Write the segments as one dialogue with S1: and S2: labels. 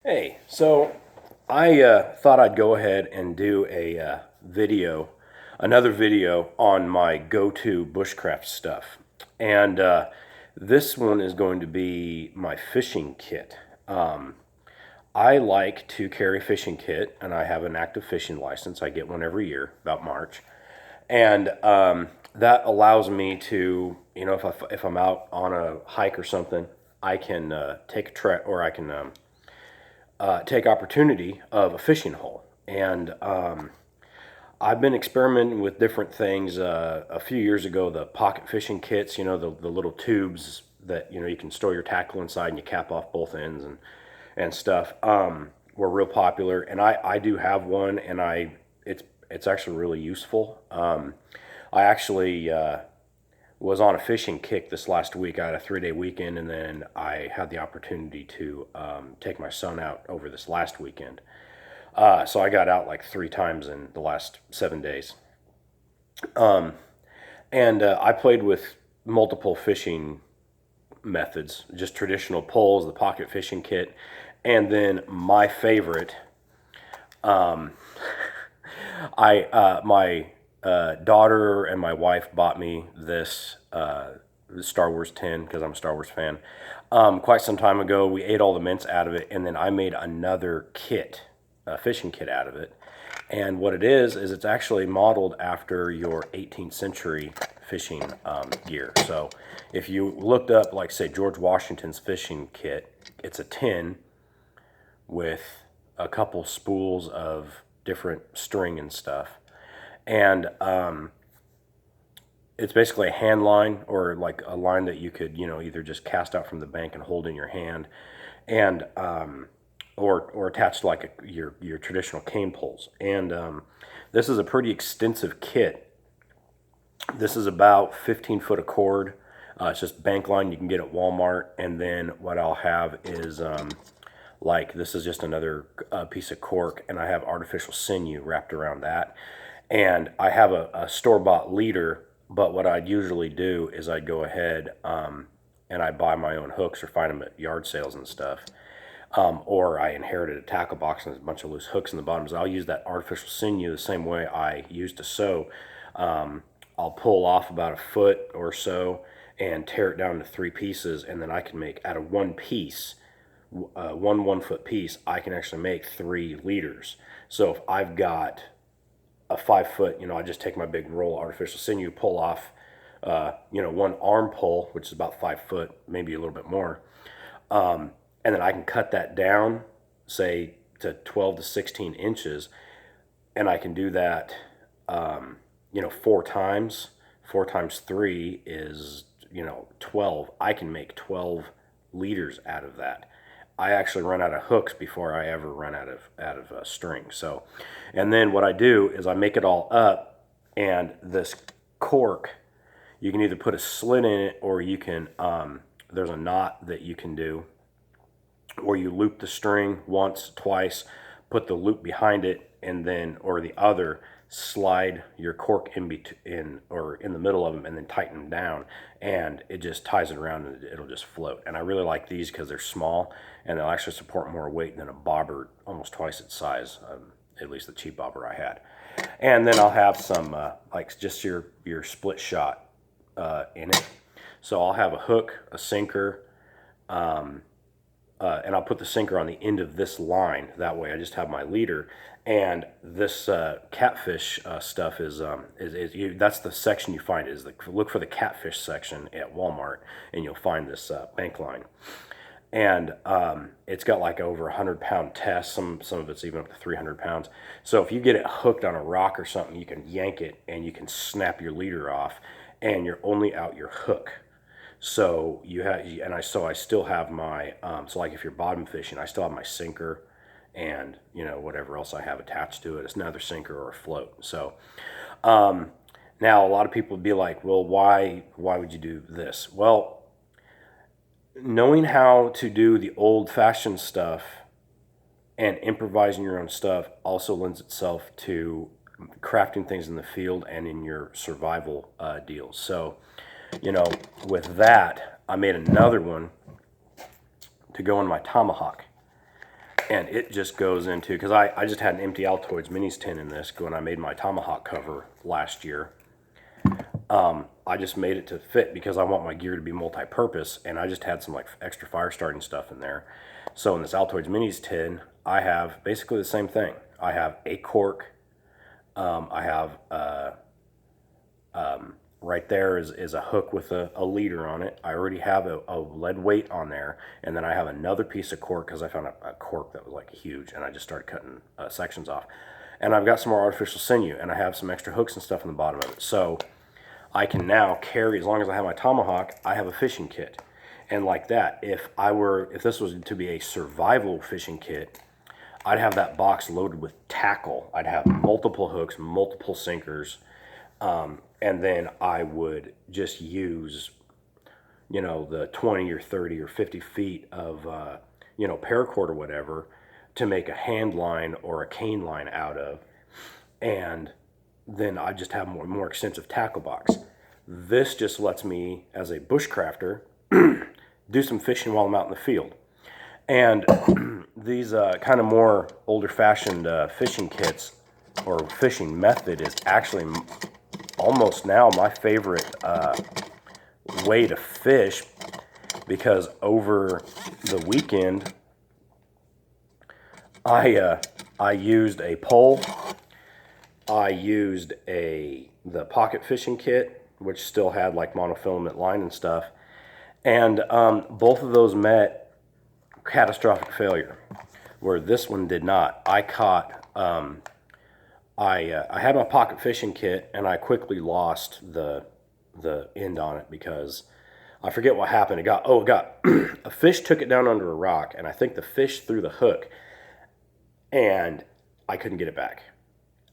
S1: Hey, so I thought I'd go ahead and do a another video on my go-to bushcraft stuff. And this one is going to be my fishing kit. I like to carry a fishing kit, and I have an active fishing license. I get one every year, about March. And that allows me to, if I'm out on a hike or something, I can take a trek, or I can take opportunity of a fishing hole. And I've been experimenting with different things. A few years ago, the pocket fishing kits, the little tubes that, you can store your tackle inside and you cap off both ends and stuff, were real popular. And I do have one, and it's actually really useful. I actually was on a fishing kick this last week. I had a 3-day weekend, and then I had the opportunity to take my son out over this last weekend. So I got out like 3 times in the last 7 days. And I played with multiple fishing methods, just traditional poles, the pocket fishing kit, and then my favorite, my daughter and my wife bought me this Star Wars tin because I'm a Star Wars fan. Quite some time ago, we ate all the mince out of it, and then I made another kit, a fishing kit out of it. And what it is it's actually modeled after your 18th century fishing gear. So if you looked up, like, say, George Washington's fishing kit, it's a tin with a couple spools of different string and stuff. And it's basically a hand line, or like a line that you could, either just cast out from the bank and hold in your hand, and or attached to like your traditional cane poles. And this is a pretty extensive kit. This is about 15 foot of cord. It's just bank line you can get at Walmart. And then what I'll have is like, this is just another piece of cork, and I have artificial sinew wrapped around that. And I have a store-bought leader, but what I'd usually do is I'd go ahead and I buy my own hooks or find them at yard sales and stuff. Or I inherited a tackle box and there's a bunch of loose hooks in the bottom. So I'll use that artificial sinew the same way I used to sew. I'll pull off about a foot or so and tear it down to 3 pieces, and then I can make, out of one piece, one 1 foot piece, I can actually make 3 leaders. So if I've got a 5 foot, I just take my big roll of artificial sinew, pull off, one arm pull, which is about 5 foot, maybe a little bit more. And then I can cut that down, say, to 12 to 16 inches. And I can do that, 4 times. 4 times 3 is, 12. I can make 12 leaders out of that. I actually run out of hooks before I ever run out of string. So, and then what I do is I make it all up, and this cork, you can either put a slit in it, or you can, there's a knot that you can do, or you loop the string once, twice, put the loop behind it, and then, or the other, slide your cork in or in the middle of them, and then tighten them down, and it just ties it around, and it'll just float. And I really like these because they're small, and they'll actually support more weight than a bobber almost twice its size, at least the cheap bobber I had. And then I'll have some like just your split shot in it. So I'll have a hook, a sinker, and I'll put the sinker on the end of this line. That way I just have my leader. And this catfish stuff is that's the section you find, is look for the catfish section at Walmart, and you'll find this bank line. And it's got like over 100-pound test. Some of it's even up to 300 pounds. So if you get it hooked on a rock or something, you can yank it and you can snap your leader off, and you're only out your hook. So you have, and I still have my so like if you're bottom fishing, I still have my sinker, and whatever else I have attached to it. It's another sinker or a float. So now a lot of people would be like, well, why would you do this? Well, knowing how to do the old-fashioned stuff and improvising your own stuff also lends itself to crafting things in the field and in your survival deals. So with that, I made another one to go on my Tomahawk. And it just goes into, because I just had an empty Altoids Minis tin in this when I made my Tomahawk cover last year. I just made it to fit because I want my gear to be multi-purpose, and I just had some like extra fire starting stuff in there. So in this Altoids Minis tin, I have basically the same thing. I have a cork. I have right there is a hook with a leader on it. I already have a lead weight on there, and then I have another piece of cork because I found a cork that was like huge, and I just started cutting sections off. And I've got some more artificial sinew, and I have some extra hooks and stuff in the bottom of it. So I can now carry, as long as I have my Tomahawk, I have a fishing kit. And like that, if this was to be a survival fishing kit, I'd have that box loaded with tackle. I'd have multiple hooks, multiple sinkers, and then I would just use, the 20 or 30 or 50 feet of, paracord or whatever to make a hand line or a cane line out of. And then I just have more extensive tackle box. This just lets me, as a bushcrafter, do some fishing while I'm out in the field. And these kind of more older-fashioned fishing kits or fishing method is actually almost now my favorite way to fish, because over the weekend I used a pole. I used the pocket fishing kit, which still had like monofilament line and stuff, and both of those met catastrophic failure, where this one did not. I caught, I had my pocket fishing kit, and I quickly lost the end on it because I forget what happened. It got a fish took it down under a rock, and I think the fish threw the hook, and I couldn't get it back.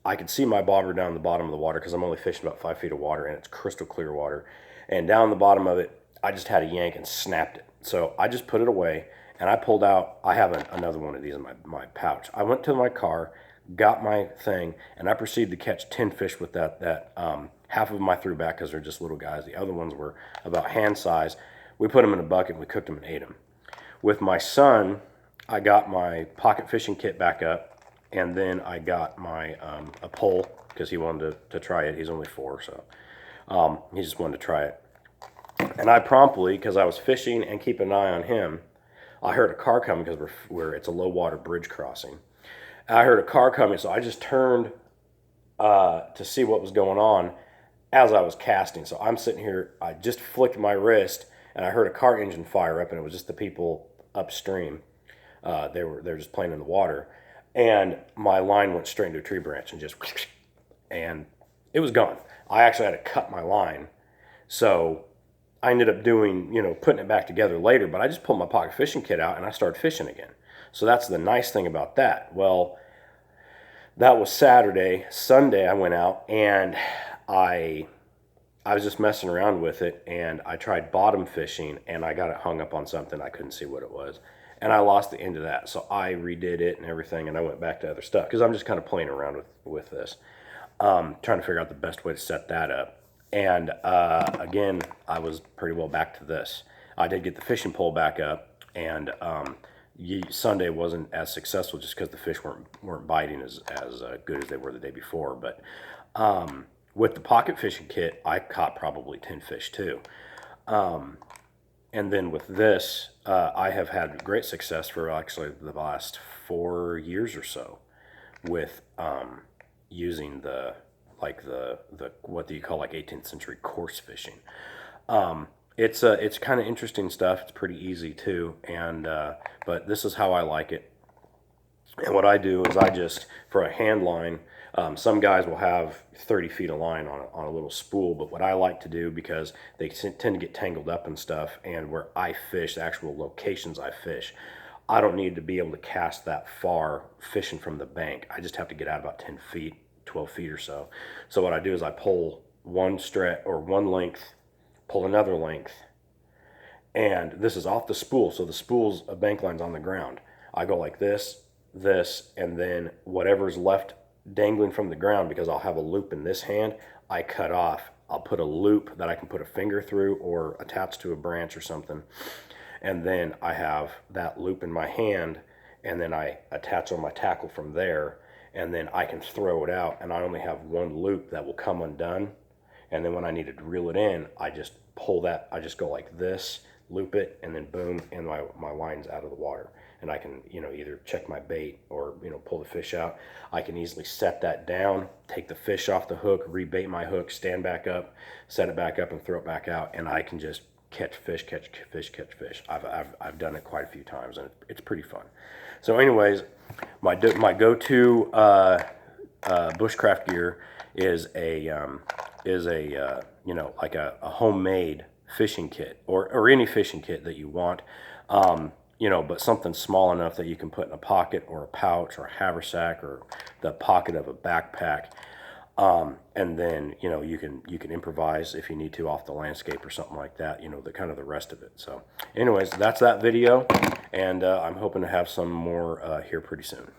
S1: I could see my bobber down the bottom of the water because I'm only fishing about 5 feet of water, and it's crystal clear water. And down the bottom of it, I just had a yank and snapped it. So I just put it away, and I pulled out, I have another one of these in my pouch. I went to my car, got my thing, and I proceeded to catch 10 fish with that. Half of them I threw back because they're just little guys. The other ones were about hand size. We put them in a bucket, and we cooked them and ate them. With my son, I got my pocket fishing kit back up. And then I got my a pole because he wanted to try it. He's only 4, so he just wanted to try it. And I promptly, because I was fishing and keeping an eye on him, I heard a car coming because it's a low water bridge crossing. I heard a car coming, so I just turned to see what was going on as I was casting. So I'm sitting here, I just flicked my wrist, and I heard a car engine fire up, and it was just the people upstream. They were just playing in the water. And my line went straight into a tree branch and it was gone. I actually had to cut my line. So I ended up doing, putting it back together later, but I just pulled my pocket fishing kit out and I started fishing again. So that's the nice thing about that. Well, that was Saturday. Sunday I went out and I was just messing around with it, and I tried bottom fishing, and I got it hung up on something. I couldn't see what it was. And I lost the end of that, so I redid it and everything, and I went back to other stuff because I'm just kind of playing around with this, trying to figure out the best way to set that up. And again, I was pretty well back to this. I did get the fishing pole back up, and Sunday wasn't as successful just because the fish weren't biting as good as they were the day before. But with the pocket fishing kit, I caught probably 10 fish too. And then with this, I have had great success for actually the last 4 years or so with using the what do you call, like 18th century coarse fishing. It's kind of interesting stuff. It's pretty easy too, and but this is how I like it. And what I do is I just, for a hand line, some guys will have 30 feet of line on a little spool, but what I like to do, because they tend to get tangled up and stuff, and where I fish, the actual locations I fish, I don't need to be able to cast that far fishing from the bank. I just have to get out about 10 feet, 12 feet or so. So what I do is I pull one length, pull another length, and this is off the spool, so the spool's a bank line's on the ground. I go like this, and then whatever's left dangling from the ground, because I'll have a loop in this hand, I cut off. I'll put a loop that I can put a finger through or attach to a branch or something, and then I have that loop in my hand, and then I attach on my tackle from there, and then I can throw it out, and I only have one loop that will come undone. And then when I need to reel it in, I just pull that, I just go like this, loop it, and then boom, and my line's out of the water. And I can, either check my bait or, pull the fish out. I can easily set that down, take the fish off the hook, rebait my hook, stand back up, set it back up, and throw it back out, and I can just catch fish, catch fish, catch fish. I've done it quite a few times, and it's pretty fun. So anyways, my go-to bushcraft gear is like a homemade fishing kit, or any fishing kit that you want, but something small enough that you can put in a pocket or a pouch or a haversack or the pocket of a backpack. And then, you can improvise if you need to off the landscape or something like that, the kind of the rest of it. So anyways, that's that video, and I'm hoping to have some more here pretty soon.